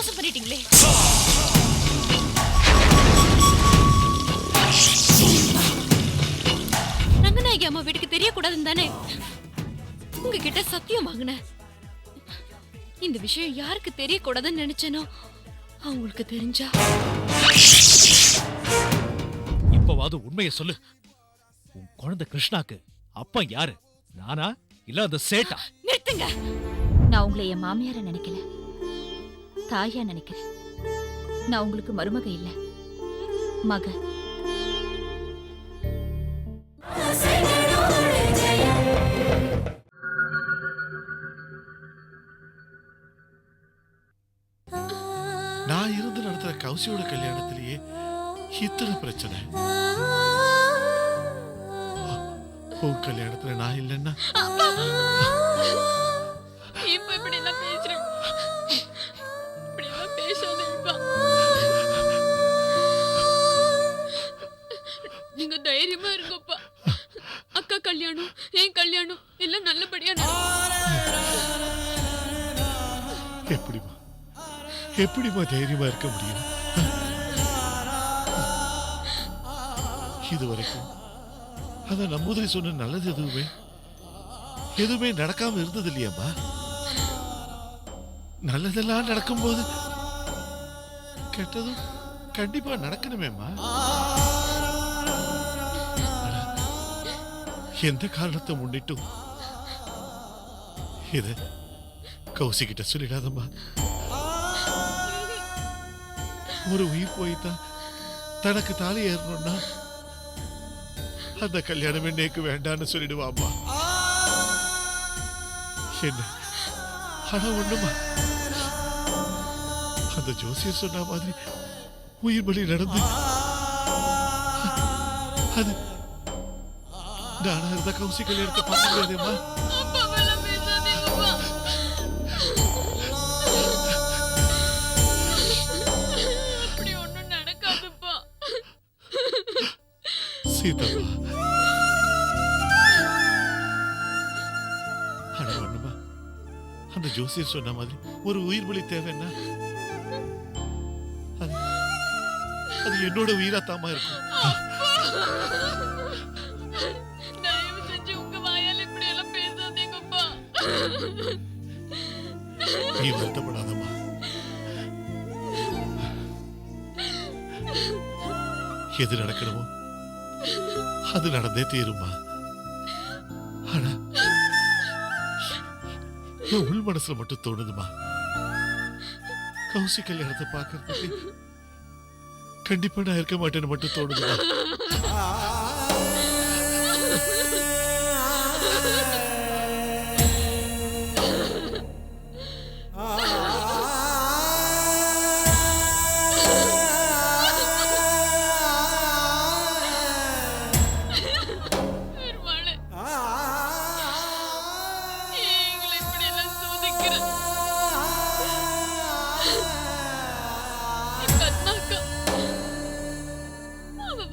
மோசம் பண்ணிட்டீங்களே. ரங்கநாயகி அம்மா வீட்டுக்கு தெரியக்கூடாதுன்னு தானே உங்ககிட்ட சத்தியம் வாங்கினேன். இந்த விஷயம் யாருக்கு தெரியக்கூடாதுன்னு நினைச்சேனோ அவங்களுக்கு தெரிஞ்சா. இப்பவாது உண்மையை சொல்லு. உன் குழந்தை கிருஷ்ணாக்கு அப்பா யாரு? நானா இல்ல அந்த சேட்டா? நிறுத்துங்க. நான் உங்களை என் மாமியார நினைக்கல, தாயா நினைக்கிறேன். நான் உங்களுக்கு மருமக இல்ல, மக. நான் இருந்து நடத்துற கௌசியோட கல்யாணத்திலேயே இத்தனை பிரச்சனை. உன் கல்யாணத்துல நான் இல்லைன்னா இப்ப இப்படி எல்லாம் பேசுறேன். இப்படி எல்லாம் பேசாதீங்கப்பா. நீங்க தைரியமா இருங்கப்பா. அக்கா கல்யாணம், என் கல்யாணம் எல்லாம் நல்லபடியா எப்படிமா தைரியமா இருக்க முடியும்? இதுவரைக்கும் அத நம்புதலை சொன்ன நல்லது எதுவுமே நடக்காம இருந்தது இல்லையாம்மா. நல்லதெல்லாம் நடக்கும்போது கெட்டதும் கண்டிப்பா நடக்கணுமேம்மா. எந்த காரணத்தை முன்னிட்டும் இத கௌசிக்கிட்ட சொல்லிடாதம்மா. ஒரு உயிர் போய்தான் தனக்கு தாலி ஏறணும்னா அந்த கல்யாணமே நேக்கு வேண்டான்னு சொல்லிடுவாம்மா. என்ன ஆனா ஒண்ணுமா, அந்த ஜோசியர் சொன்ன மாதிரி உயிர் பலி நடந்து அது நானா இருந்த கௌசி கல்யாணத்தை பார்க்க முடியாதேம்மா. சீதாமா, ஆனா ஒண்ணுமா, அந்த ஜோசியர் சொன்ன மாதிரி ஒரு உயிர் பலி தேவைன்னா அது என்னோட உயிரா தாமா இருக்கும். தயவு செஞ்சு உங்க வாயால இப்படி எல்லாம் பேசாதீங்கப்பா. நீ வருத்தப்படாதம்மா. எது நடக்கணுமோ அது நடந்தே தீருமா. ஆனா என் உள் மனசுல மட்டும் தோணுதுமா, கௌசி கல்யாணத்தை பார்க்கறதுக்கு கண்டிப்பா நான் இருக்க மாட்டேன்னு மட்டும் தோணுதுமா.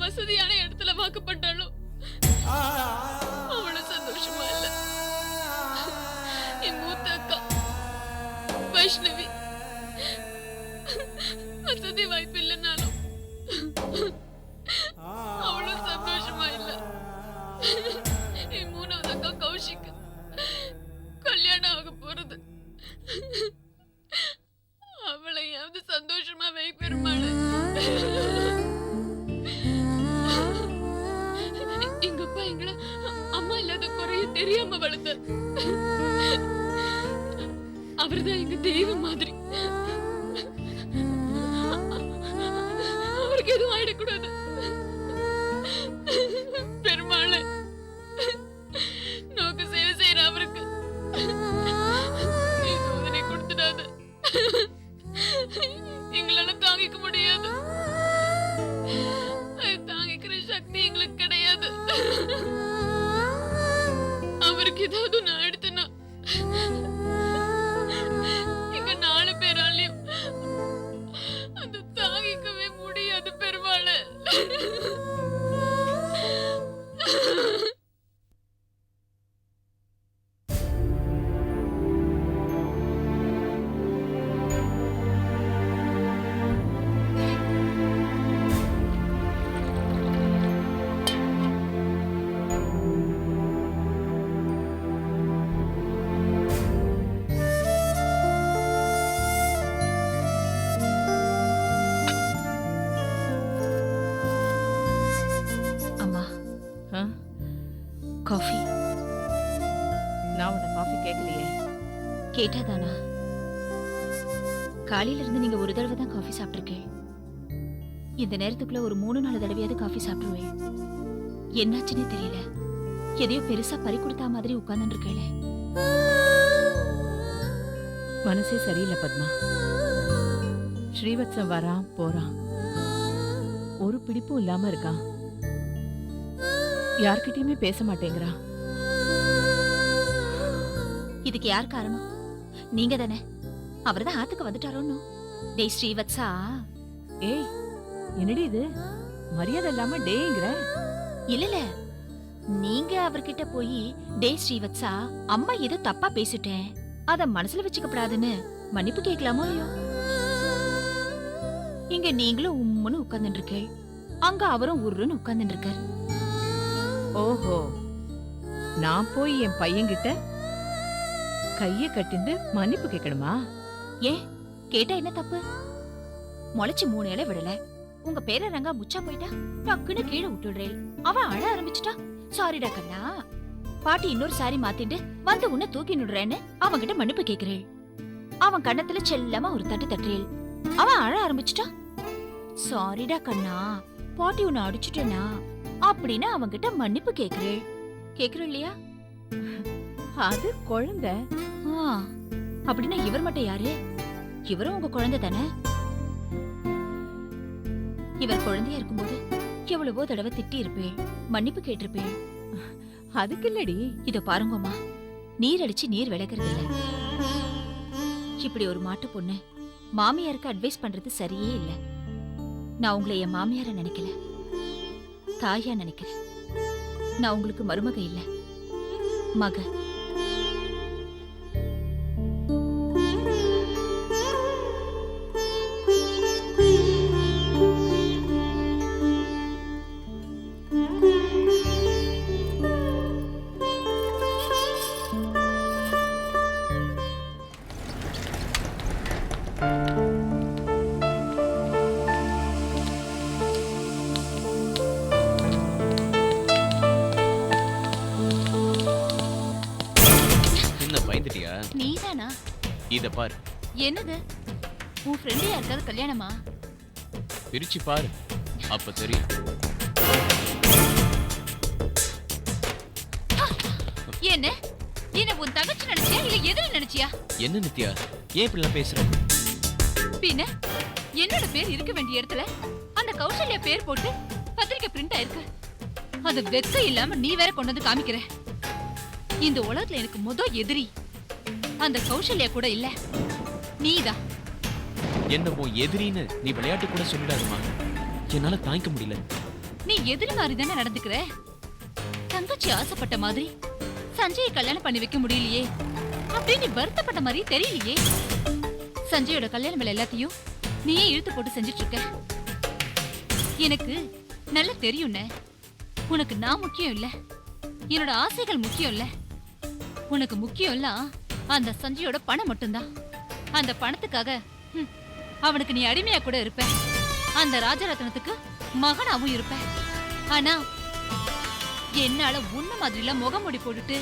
வசதியான இடத்துல வாக்கப்பட்டாலும் அவ்வளவு சந்தோஷமா இல்ல. என் மூத்த அக்கா வைஷ்ணவி வசதி வாய்ப்பு இல்லைனாலும் அவ்வளவு சந்தோஷமா இல்ல. என் மூணாவது அக்கா கௌஷிக்கு கல்யாணம் ஆக போறது. அவளையாவது சந்தோஷமா வை பெருமாள். எங்க அப்பா எங்களை அம்மா இல்லாத குறைய தெரியாம வளர்த்த. அவர்தான் எங்க தெய்வம் மாதிரி. அவருக்கு எதுவும் ஆயிடக்கூடாது. பெருமாள் நோக்கு சேவை செய்யற அவருக்கு நீ சோதனை கொடுத்துடாத. எங்களால தாங்கிக்க முடியாது. தாங்கிக்கிற சக்தி எங்களுக்கு கிடையாது. அவருக்கு ஏதாவது நான் எடுத்தனா எங்க 4 பேரால நான் உன்னை காஃபி கேட்கலையே. கேட்டாதானா? காலையில இருந்து நீங்க ஒரு தடவை தான் காஃபி சாப்பிட்டிருக்கேன். இந்த நேரத்துக்குள்ள ஒரு 3-4 தடவையாவது காஃபி சாப்பிடுவேன். என்னாச்சுன்னே தெரியல. எதையோ பெருசா பறி கொடுத்தா மாதிரி உட்கார்ந்துட்டு இருக்கேளே. மனசே சரியில்லை பத்மா. ஸ்ரீவத்சம் வரான் போறான், ஒரு பிடிப்பும் இல்லாம இருக்கான். யார்கிட்டயுமே பேச மாட்டேங்கிறான். இதுக்கு யார் காரணம்? நீங்க தானே. அவர்தான் ஆத்துக்கு வந்துட்டாரோன்னு. டேய் ஸ்ரீவத்சா. ஏய், என்னடி இது மரியாதை இல்லாம டேங்கிற? இல்ல நீங்க அவர்கிட்ட போய் டே ஸ்ரீவத்சா, அம்மா ஏதோ தப்பா பேசிட்டேன், அத மனசுல வச்சுக்கப்படாதுன்னு மன்னிப்பு கேட்கலாமோ இல்லையோ? இங்க நீங்களும் உம்முன்னு உட்கார்ந்துட்டு இருக்கேள், அங்க அவரும் உருன்னு உட்கார்ந்துட்டு இருக்கார். ஓஹோ, நான் போய் என் பையன்கிட்ட கைய கட்டிண்டு மன்னிப்பு கேட்கணுமா? ஏன் கேட்டா என்ன தப்பு? முளைச்சு 3 இலை விடல, உங்க பேரரங்கா முச்சா போயிட்டா டக்குன்னு கீழே விட்டுடுறேன். அவன் அழ ஆரம்பிச்சுட்டா, சாரிடா கண்ணா, பாட்டி இன்னொரு சாரி மாத்திட்டு வந்து உன்னை தூக்கி நிடுறேன்னு அவன்கிட்ட மன்னிப்பு கேக்குறேன். அவன் கண்ணத்துல செல்லமா ஒரு தட்டு தட்டுறேன். அவன் அழ ஆரம்பிச்சுட்டா, சாரிடா கண்ணா, பாட்டி உன்னை அடிச்சுட்டேனா அப்படின்னு அவன்கிட்ட மன்னிப்பு கேக்குறேன். கேக்குறேன் இல்லையா? அது குழந்தை. அப்படின்னா இவர் மட்டும் யாரு? இவரும் உங்க குழந்தை தானே. இவர் குழந்தையா இருக்கும்போது எவ்வளவோ தடவை திட்டி இருப்பேன், மன்னிப்பு கேட்டிருப்பேன். அதுக்கு இல்லடி. இத பாருங்கம்மா, நீர் அடிச்சு நீர் விளக்குறது இல்ல. இப்படி ஒரு மாட்டு பொண்ணு மாமியாருக்கு அட்வைஸ் பண்றது சரியே இல்ல. நான் உங்களை என் மாமியார நினைக்கல, தாயா நினைக்கிறேன். நான் உங்களுக்கு மருமக இல்ல, மக. நீதானா? இத பாரு. என்னது? உன் ஃப்ரெண்ட் யாருக்காவது கல்யாணமா? பிரிச்சு பாரு, அப்ப தெரியும். என்ன என்ன உன் தங்கச்சி நினைச்சியா இல்ல எதிர நினைச்சியா? என்ன நித்யா, ஏன் இப்படிலாம் பேசுற? பின்ன என்னோட பேர் இருக்க வேண்டிய இடத்துல அந்த கௌசல்யா பேர் போட்டு பத்திரிக்கை பிரிண்ட் ஆயிருக்கு. அது வெக்க இல்லாம நீ வேற கொண்டு வந்து காமிக்கிற. இந்த உலகத்துல எனக்கு முதல் எதிரி அந்த கௌசல்யா கூட இல்ல, நீதான். என்னமோ எதிரின்னு நீ விளையாட்டு கூட சொல்லிடாதமா, என்னால தாங்கிக்க முடியல. நீ எதிரி மாதிரி தானே நடந்துக்கிற. தங்கச்சி ஆசைப்பட்ட மாதிரி சஞ்சயை கல்யாணம் பண்ணி வைக்க முடியலையே அப்படின்னு நீ வருத்தப்பட்ட மாதிரி தெரியலையே. சஞ்சயோட கல்யாணம் மேல எல்லாத்தையும் நீயே இழுத்து போட்டு செஞ்சிட்டு இருக்க. எனக்கு நல்லா தெரியும்னே, உனக்கு நான் முக்கியம் இல்ல, என்னோட ஆசைகள் முக்கியம் இல்ல. உனக்கு முக்கியம் இல்ல அந்த சஞ்சயோட பணம் மட்டும்தான். அந்த பணத்துக்காக அவனுக்கு நீ அடிமையா கூட இருப்ப, அந்த ராஜரத்னத்துக்கு மகனாவும் இருப்ப. ஆனா என்னால உன்ன மாதிரில முகமூடி போட்டுட்டு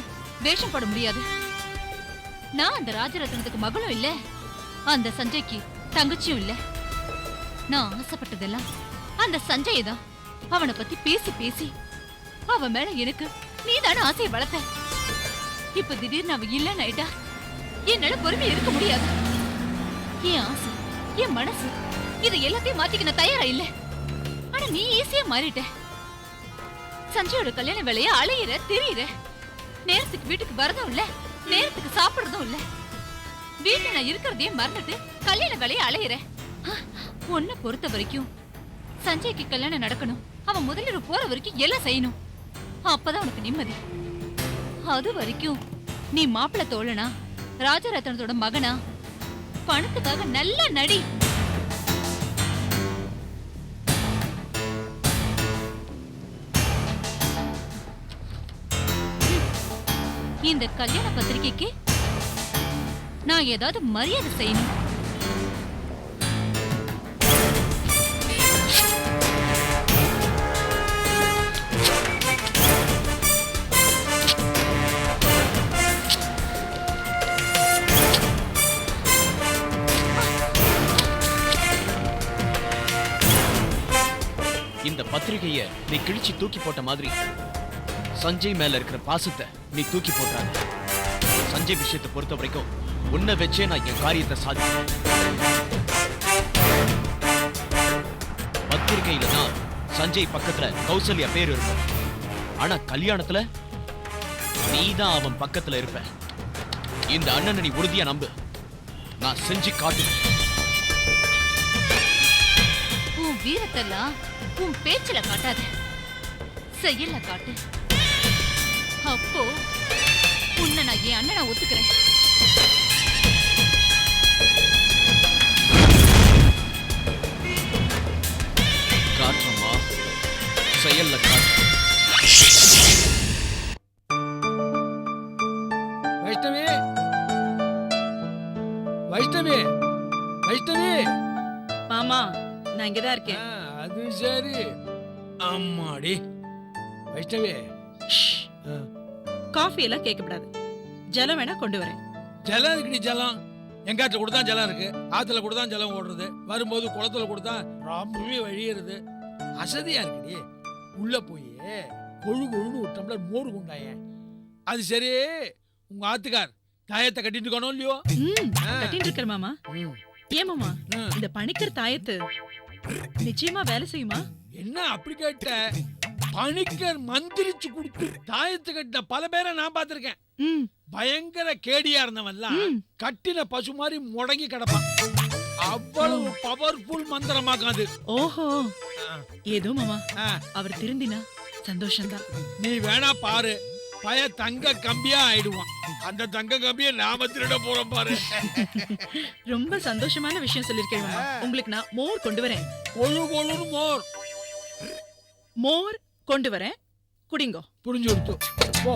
வேஷம் போட முடியாது. நான் அந்த ராஜரத்னத்துக்கு மகளும் இல்ல, அந்த சஞ்சய்க்கு தங்கச்சியும் இல்ல. நான் ஆசைப்பட்டதெல்லாம் அந்த சஞ்சய் தான். அவனை பத்தி பேசி பேசி அவன் மேல எனக்கு நீதான ஆசையை வளர்த்த. இப்ப திடீர்னு அவன் இல்லன்னு ஆயிட்டா என்னால பொறுமை இருக்க முடியாது. என் ஆசை, என் மனசு, இது எல்லாத்தையும் மாத்திக்க நான் தயாரா இல்ல. ஆனா நீ ஈஸியா மாறிட்ட. சஞ்சயோட கல்யாண வேலைய அலையிற தெரியுற. நேரத்துக்கு வீட்டுக்கு வரதும் இல்ல, நேரத்துக்கு சாப்பிடுறதும் இல்ல. வீட்டுல நான் இருக்கிறதையே மறந்துட்டு கல்யாண வேலைய அலையிற. உன்னை பொறுத்த வரைக்கும் சஞ்சய்க்கு கல்யாணம் நடக்கணும், அவன் முதல்ல போற வரைக்கும் எல்லாம் செய்யணும். அப்பதான் உனக்கு நிம்மதி. அது வரைக்கும் நீ மாப்பிள்ள தோழனா, ராஜரத்னத்தோட மகனா, பணத்துக்காக நல்ல நடி. இந்த கல்யாண பத்திரிகைக்கு நான் ஏதாவது மரியாதை செய்யணும். பத்திரிகைய நீ கிழிச்சு தூக்கி போட்ட மாதிரி சஞ்சய் மேல இருக்கிற பாசத்தை நீ தூக்கி போட்டாங்க. சஞ்சய் விஷயத்தை பொறுத்த வரைக்கும் உன்னை வச்சே நான் என் காரியத்தை சாதிக்கிறேன். பத்திரிகையில தான் சஞ்சய் பக்கத்துல கௌசல்யா பேர் இருக்கும். ஆனா கல்யாணத்துல நீதான் அவன் பக்கத்துல இருப்ப. இந்த அண்ணனை நீ உறுதியா நம்பு. நான் செஞ்சு காட்டுவேன். உன் வீரத்தெல்லாம் உன் பேச்சுல காட்டாத, செயல்ல காட்டு. அப்போ உன்னை நான் என் அண்ணனை ஒத்துக்கிறேன். காட்டுறமா, செயல்ல காட்டு. வைஷ்ணவி, வைஷ்ணவி, வைஷ்ணவி. மாமா நான் இங்கதான் இருக்கேன். அது சரி. அம்மாடி வைஷ்ணவி, காஃபி எல்லாம் கேட்கக்கூடாது. ஜலம் வேணா கொண்டு வரேன். ஜலம் இருக்குடி. ஜலம் எங்காத்துல கூட தான் ஜலம் இருக்கு. ஆத்துல கூட தான் ஜலம் ஓடுறது. வரும்போது குளத்துல கூட தான் ரொம்பவே வழியிறது. அசதியா இருக்குடி. உள்ள போய் கொழு கொழுன்னு ஒரு டம்ளர் மோர் கொண்டாயே. அது சரி, உங்க ஆத்துக்கார் தாயத்தை கட்டிட்டு இருக்கணும் இல்லையோ? கட்டிட்டு இருக்கிற மாமா. ஏன் மாமா இந்த பணிக்கர் தாயத்து நிச்சயமா வேலை செய்யுமா? என்ன அப்படி கேட்ட? பணிக்கர் மந்திரிச்சு கொடுத்து தாயத்து கட்டின பல பேரை நான் பார்த்திருக்கேன். பயங்கர கேடியா இருந்தவன்லாம் கட்டின பசு மாதிரி முடங்கி கிடப்பான். அவ்வளவு பவர்ஃபுல் மந்திரமாக்காது. ஓஹோ, ஏதோ மாமா அவர் திருந்தினா சந்தோஷம்தான். நீ வேணா பாரு, பய தங்க கம்பியா ஆயிடுவான். அந்த தங்க கம்பியை நாம திருட போறோம் பாரு. ரொம்ப சந்தோஷமான விஷயம் சொல்லிருக்கேன் மாமா. உங்களுக்கு நான் மோர் கொண்டு வரேன். கொழு கொழுன்னு மோர். மோர் கொண்டு வரேன், குடிங்கோ. புரிஞ்சு கொடுத்து போ.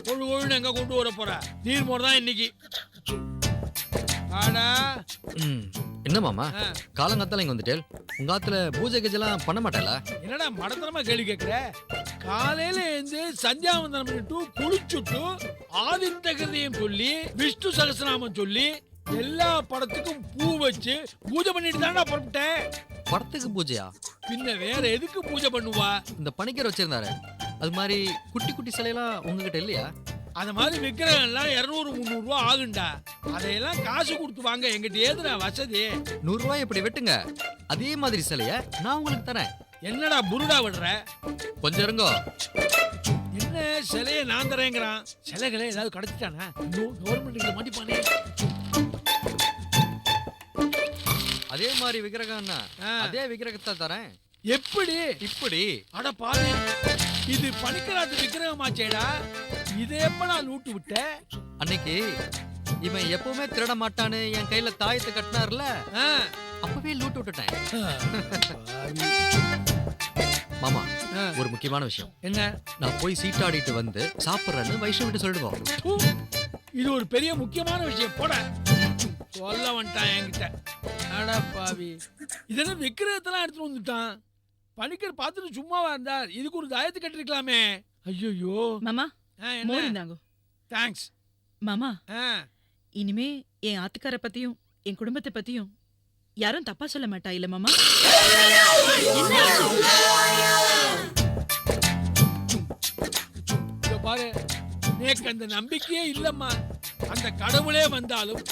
கொழு கொழுன்னு எங்க கொண்டு வர போற? நீர் மோர் தான் இன்னைக்கு. ஆனா என்ன மாமா காலங்காத்தால இங்க வந்துட்டேன். உங்க ஆத்துல பூஜை கஜெல்லாம் பண்ண மாட்டேல? என்னடா மடத்தனமா கேள்வி கேட்கிற? காலையில எழுந்து சந்தியாவந்தனம் பண்ணிட்டு குளிச்சுட்டு ஆதித்த கிருதியம் சொல்லி விஷ்ணு சகஸ்ரநாமம் சொல்லி எல்லா படத்துக்கும் பூ வச்சு பூஜை பண்ணிட்டு தானே புறப்பட்டேன். படத்துக்கு பூஜையா? பின்ன வேற எதுக்கு பூஜை பண்ணுவா? இந்த பணிக்கர் வச்சிருந்தாரு, அது மாதிரி குட்டி குட்டி சிலையெல்லாம் உங்ககிட்ட இல்லையா? அது மாதிரி விக்கிரகம் எல்லாம் 200-300 ரூபா ஆகுண்டா. அதையெல்லாம் காசு கொடுத்து வாங்க எங்கிட்ட ஏதுடா வசதி. 100 ரூபாய் இப்படி வெட்டுங்க, அதே மாதிரி சிலைய நான் உங்களுக்கு தரேன். என்னடா புருடா விடுற? கொஞ்சம் இருங்கோ. என்ன சிலைய நான் தரேங்கிறான்? சிலைகளை ஏதாவது கிடைச்சிட்டானா? கவர்மெண்ட் மாட்டிப்பானே. அதே மாதிரி விக்கிரகம்னா அதே விக்கிரகத்தை தரேன். எப்படி? இப்படி. அட பாரு, இது பணிக்கராத்து விக்கிரகமாச்சேடா. இதை எப்ப நான் லூட்டு விட்டேன்? அன்னைக்கு இவன் எப்பவுமே திருட மாட்டான்னு என் கையில தாயத்தை கட்டினார்ல, அப்பவே லூட்டு விட்டுட்டேன். மாமா ஒரு முக்கியமான விஷயம். என்ன? நான் போய் சீட்டாடிட்டு வந்து சாப்பிட்றேன்னு வைஷ்ணவிட்டு சொல்லிடுவோம். இது ஒரு பெரிய முக்கியமான விஷயம். போட சொல்ல வந்துட்டான் என்கிட்ட. அட பாவி, இதெல்லாம் விக்கிரகத்தெல்லாம் எடுத்துட்டு வந்துட்டான். பணிக்கர் பார்த்துட்டு சும்மாவா இருந்தார்? இதுக்கு ஒரு தாயத்து கட்டிருக்கலாமே. ஐயோ மாமா மோர் இந்தாங்கோ. தேங்க்ஸ் மாமா. இனிமே என் ஆத்துக்கார பத்தியும் என் குடும்பத்தை பத்தியும் யாரும் தப்பா சொல்ல மாட்டா இல்ல மாமா? பாரு, எனக்கு அந்த நம்பிக்கையே இல்லம்மா. அந்த கடவுளே வந்தாலும்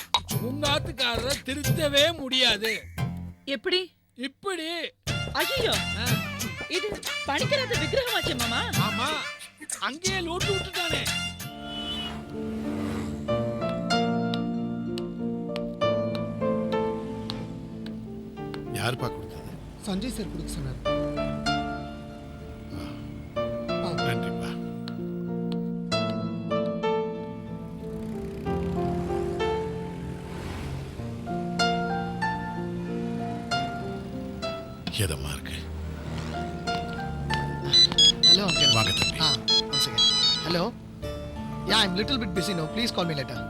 உங்க ஆத்துக்காரரை திருத்தவே முடியாது. எப்படி? இப்படி. ஐயோ, இது பணிக்கராத விக்கிரகமாச்சே மாமா. ஆமா, அங்கேயே லூட்டு விட்டுட்டானே. யாருப்பா கொடுத்தது? சஞ்சய் சார் கொடுக்க சொன்னார். நன்றிப்பா. எதமா இருக்கு? Hello uncle. வாங்க தம்பி. One second. Hello. Yeah, I'm little bit busy no. Please call me later.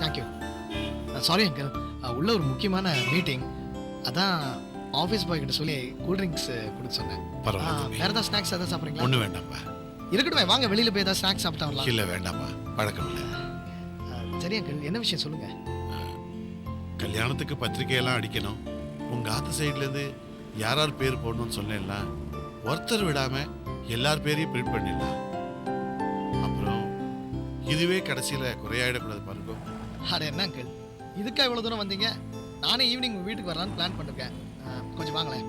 Thank you. Sorry uncle, உள்ள ஒரு முக்கியமான மீட்டிங். அதான் ஆஃபீஸ் பாய் கிட்ட சொல்லி கூல் ட்ரிங்க்ஸ் கொடுக்க சொன்னேன். பரவாயில்ல. வேற ஏதாவது ஸ்நாக்ஸ் ஏதாவது சாப்பிட்றீங்களா? ஒன்றும் வேண்டாம்ப்பா. இருக்கட்டும், வாங்க வெளியில போய் ஏதாவது ஸ்நாக்ஸ் சாப்பிட்டா வரலாம். இல்லை வேண்டாம்ப்பா, பழக்கம் இல்லை. சரி அங்கிள், என்ன விஷயம் சொல்லுங்க. கல்யாணத்துக்கு பத்திரிகையெல்லாம் அடிக்கணும். உங்க ஆத்து சைட்லேருந்து யார் யார் பேர் போடணும்னு சொன்னேன்ல, ஒருத்தர் விடாம எல்லார் பேரையும் பிரிண்ட் பண்ணிடலாம். அப்புறம் இதுவே கடைசியில குறையாயிடக்கூடாது பாருங்க. அட என்ன அங்கிள், இதுக்கா இவ்வளவு தூரம் வந்தீங்க? நானே ஈவினிங் உங்க வீட்டுக்கு வரலான்னு பிளான் பண்ணிருக்கேன். கொஞ்சம் வாங்களேன்.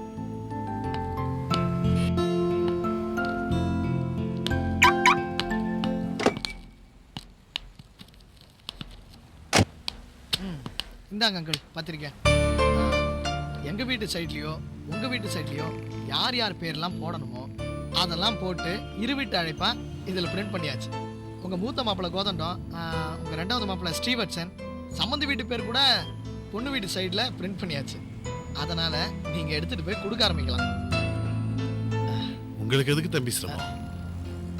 இந்தாங்க அங்கிள் பத்திரிக்கை. எங்க வீட்டு சைட்லயோ உங்க வீட்டு சைட்லயோ யார் யார் பேர்லாம் போடணுமோ அதெல்லாம் போட்டு இரு வீட்டு அழைப்பா இதில் பிரிண்ட் பண்ணியாச்சு. உங்க மூத்த மாப்பிள்ளை கோதண்டம், உங்க ரெண்டாவது மாப்பிள்ளை ஸ்ரீவத்சன், சம்மந்தி வீட்டு பேர் கூட பொண்ணு வீட்டு சைடில் பிரிண்ட் பண்ணியாச்சு. அதனால நீங்க எடுத்துட்டு போய் கொடுக்க ஆரம்பிக்கலாம். உங்களுக்கு எதுக்கு தம்பி சிரமம்?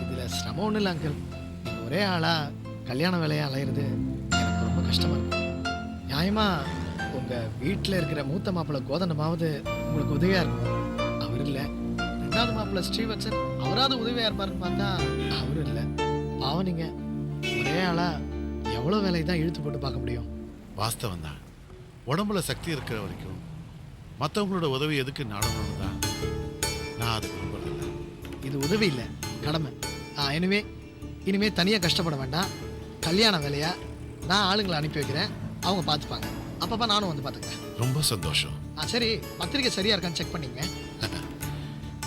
இதுல சிரமம் ஒன்றும் இல்லை அங்கிள். நீங்க ஒரே ஆளா கல்யாண வேலையா அலையிறது எனக்கு ரொம்ப கஷ்டமா இருக்கு. நியாயமா உங்க வீட்டில் இருக்கிற மூத்த மாப்பிள்ளை கோதண்டமாவது உங்களுக்கு உதவியா இருக்கும். அவர் இல்லை. ரெண்டாவது மாப்பிள்ளை ஸ்ரீவத்சன், அவராவது உதவியா இருப்பாருன்னு பார்த்தா அவரும் இல்லை. பாவம், நீங்க ஒரே ஆளா எவ்வளவு வேலையை தான் இழுத்து போட்டு பார்க்க முடியும்? வாஸ்தவம் தான். உடம்புல சக்தி இருக்கிற வரைக்கும் மற்றவங்களோட உதவி எதுக்கு நாடணும்னு தான் நான் அதுக்கு விரும்புறதில்லை. இது உதவி இல்லை, கடமை. இனிமே தனியா கஷ்டப்பட வேண்டாம். கல்யாண வேலையா நான் ஆளுங்களை அனுப்பி வைக்கிறேன், அவங்க பார்த்துப்பாங்க. அப்பப்பா நானும் வந்து பார்த்துக்கிறேன். ரொம்ப சந்தோஷம். சரி, பத்திரிக்கை சரியா இருக்கான்னு செக் பண்ணீங்க.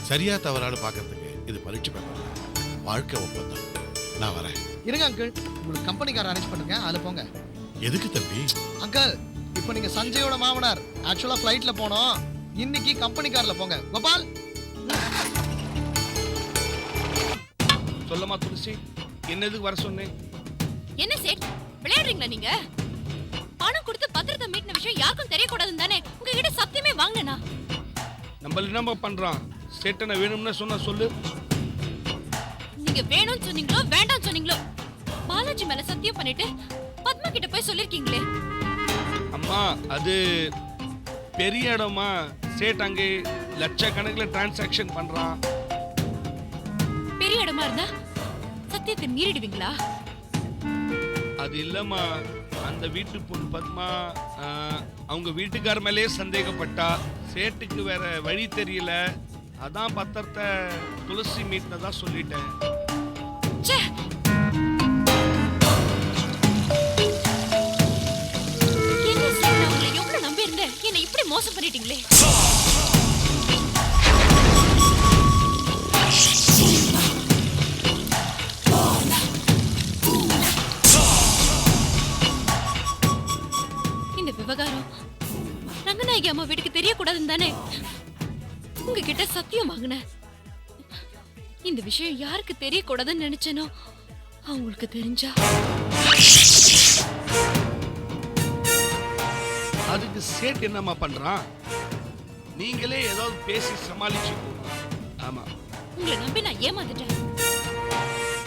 சரியா தவறாடு பார்க்கறதுக்கு இது பரீட்சை பேப்பர், வாழ்க்கை ஒப்பந்தம். நான் வரேன். இருங்க அங்கிள், உங்களுக்கு கம்பெனி கார் அரேஞ்ச் பண்ணுங்க, அதில் போங்க. எதுக்கு தம்பி? அங்கிள், இப்போ நீங்க சஞ்சயோட மாமனார். ஆக்சுவலா ஃப்ளைட்ல போனோம், இன்னைக்கு கம்பெனி கார்ல போங்க. கோபால், சொல்லமா துளசி, என்னதுக்கு வர சொன்னேன்? என்ன சேட் விளையாடுறீங்களா நீங்க? பணம் கொடுத்து பத்திரத்தை மீட்டின விஷயம் யாருக்கும் தெரியக்கூடாதுன்னு தானே உங்ககிட்ட சத்தியமே வாங்கினா? நம்மள என்னமா பண்றான்? சேட்டனை வேணும்னு சொன்னா சொல்லு. நீங்க வேணும்னு சொன்னீங்களோ வேண்டாம்னு சொன்னீங்களோ, பாலாஜி மேல சத்தியம் பண்ணிட்டு பத்மா கிட்ட போய் சொல்லிருக்கீங்களே. அம்மா, அது பெரிய இடமா, சேட் அங்கே லட்சக்கணக்கில் டிரான்சாக்ஷன் பண்றான். பெரிய இடமா இருந்தா சத்தியத்தை மீறிடுவீங்களா? அது இல்லம்மா, அந்த வீட்டு பொண்ணு பத்மா அவங்க வீட்டுக்கார மேலே சந்தேகப்பட்டா. சேட்டுக்கு வேற வழி தெரியல, அதான் பத்திரத்தை துளசி மீட்னதா சொல்லிட்டேன். என்ன சார், நான் உங்களை எவ்வளவு நம்பி இருந்தேன், என்னை இப்படி மோசம் பண்ணிட்டீங்களே. இந்த விவகாரம் ரங்கநாயகி அம்மா வீட்டுக்கு தெரியக்கூடாதுன்னு தானே உங்ககிட்ட சத்தியம் வாங்கினேன். இந்த விஷயம் யாருக்கு தெரியக்கூடாதுன்னு நினைச்சேனோ அவங்களுக்கு தெரிஞ்சா அதுக்கு சேட் என்னம்மா பண்றான்? நீங்களே ஏதாவது பேசி சமாளிச்சு. ஆமா, உங்களை நம்பி நான் ஏமாந்துட்டேன்.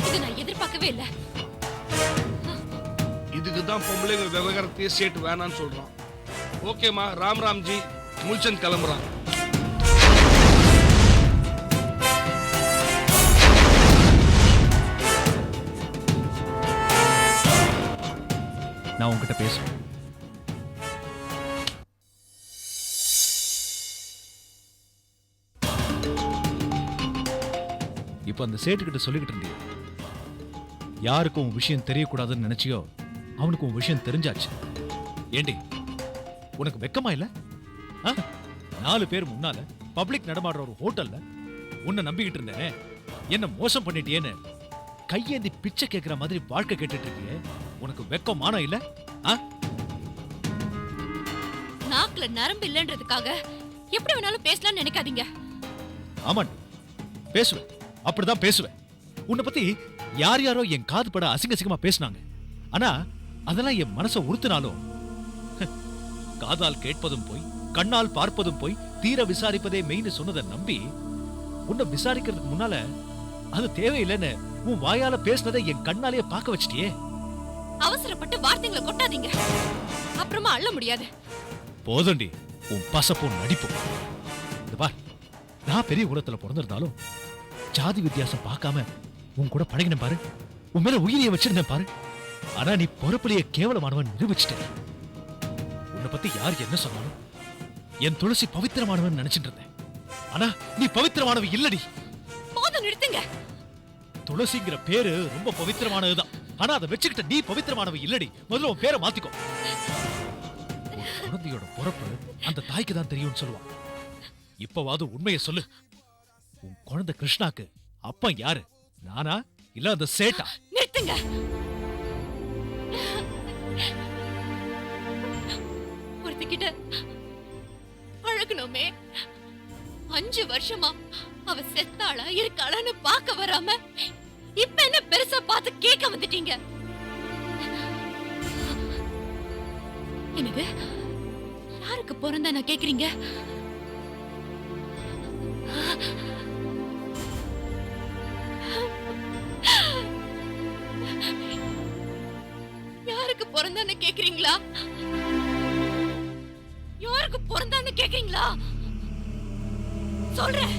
இது நான் எதிர்பார்க்கவே இல்லை. இதுக்கு தான் பொம்பளைங்க விவகாரத்தையே சேட் வேணான்னு சொல்றான். ஓகேம்மா, ராம்ஜி, முல்சந்த் கிளம்புறான். நான் உங்ககிட்ட பேசுறேன். இப்ப அந்த சேட்டுக்கிட்ட சொல்லிக்கிட்டு இருந்தீங்க, யாருக்கும் உன் விஷயம் தெரியக்கூடாதுன்னு நினைச்சியோ அவனுக்கு உன் விஷயம் தெரிஞ்சாச்சு. ஏண்டி, உனக்கு வெக்கமா இல்ல? 4 பேர் முன்னால பப்ளிக் நடமாடுற ஒரு ஹோட்டல்ல உன்னை நம்பிக்கிட்டு இருந்தேன், என்ன மோசம் பண்ணிட்டியேன்னு கையேந்தி பிச்சை கேட்கிற மாதிரி வாழ்க்கை கேட்டுட்டு இருக்கியே, உனக்கு வெக்கம் மானம் இல்ல? நாக்குல நரம்பு இல்லன்றதுக்காக எப்படி வேணாலும் பேசலாம்னு நினைக்காதீங்க. ஆமாம், பேசுவேன், அப்படிதான் பேசுவேன். உன்னை பத்தி யார் யாரோ என் காது பட அசிங்கமா பேசினாங்க. ஆனா அதெல்லாம் என் மனசை உறுத்தினாலும் காதால் கேட்பதும் போய் கண்ணால் பார்ப்பதும் போய் தீர விசாரிப்பதே மெயின் சொன்னதை நம்பி உன்னை விசாரிக்கிறதுக்கு முன்னால அது தேவையில்லைன்னு உன் வாயால பேசினதை என் கண்ணாலேயே பார்க்க வச்சிட்டியே. அவசரப்பட்டு வார்த்தைகளை கொட்டாதீங்க, அப்புறமா அள்ள முடியாது. போதண்டி உன் பசப்பும் நடிப்பும். இந்த பார், நான் பெரிய குலத்துல பிறந்திருந்தாலும் ஜாதி வித்தியாசம் பார்க்காம உன் கூட பழகின பாரு, உன் மேல உயிரியை வச்சிருந்தேன் பாரு. ஆனா நீ பொறுப்புலையே கேவலமானவன் நிரூபிச்சிட்ட. உன்னை பத்தி யார் என்ன சொன்னாலும் என் துளசி பவித்திரமானவன் நினைச்சிட்டு இருந்தேன். ஆனா நீ பவித்திரமானவ இல்லடி. போதும் நிறுத்துங்க. துளசிங்கிற பேரு ரொம்ப பவித்திரமானதுதான். ஆனா அதை வச்சுக்கிட்ட நீ பவித்திரமானவ இல்லடி. முதல்ல உன் பேரை மாத்திக்கோ. ஒரு குழந்தையோட பிறப்பு அந்த தாய்க்கு தான் தெரியும்னு சொல்லுவான். இப்பவாவது உண்மையை சொல்லு. உன் குழந்தை கிருஷ்ணாக்கு அப்பா யாரு? நானா இல்ல அந்த சேட்டா? நிறுத்துங்க. ஒருத்திக்கிட்ட பழகணுமே, 5 வருஷமா அவ செத்தாளா இருக்காளான்னு பார்க்க வராம இப்ப என்ன பெருசா பார்த்து கேட்க வந்துட்டீங்க. என்னது? யாருக்கு பிறந்தா நான் கேக்குறீங்க? யாருக்கு பிறந்தான்னு கேக்குறீங்களா? யாருக்கு பிறந்தான்னு கேக்குறீங்களா? சொல்றேன்.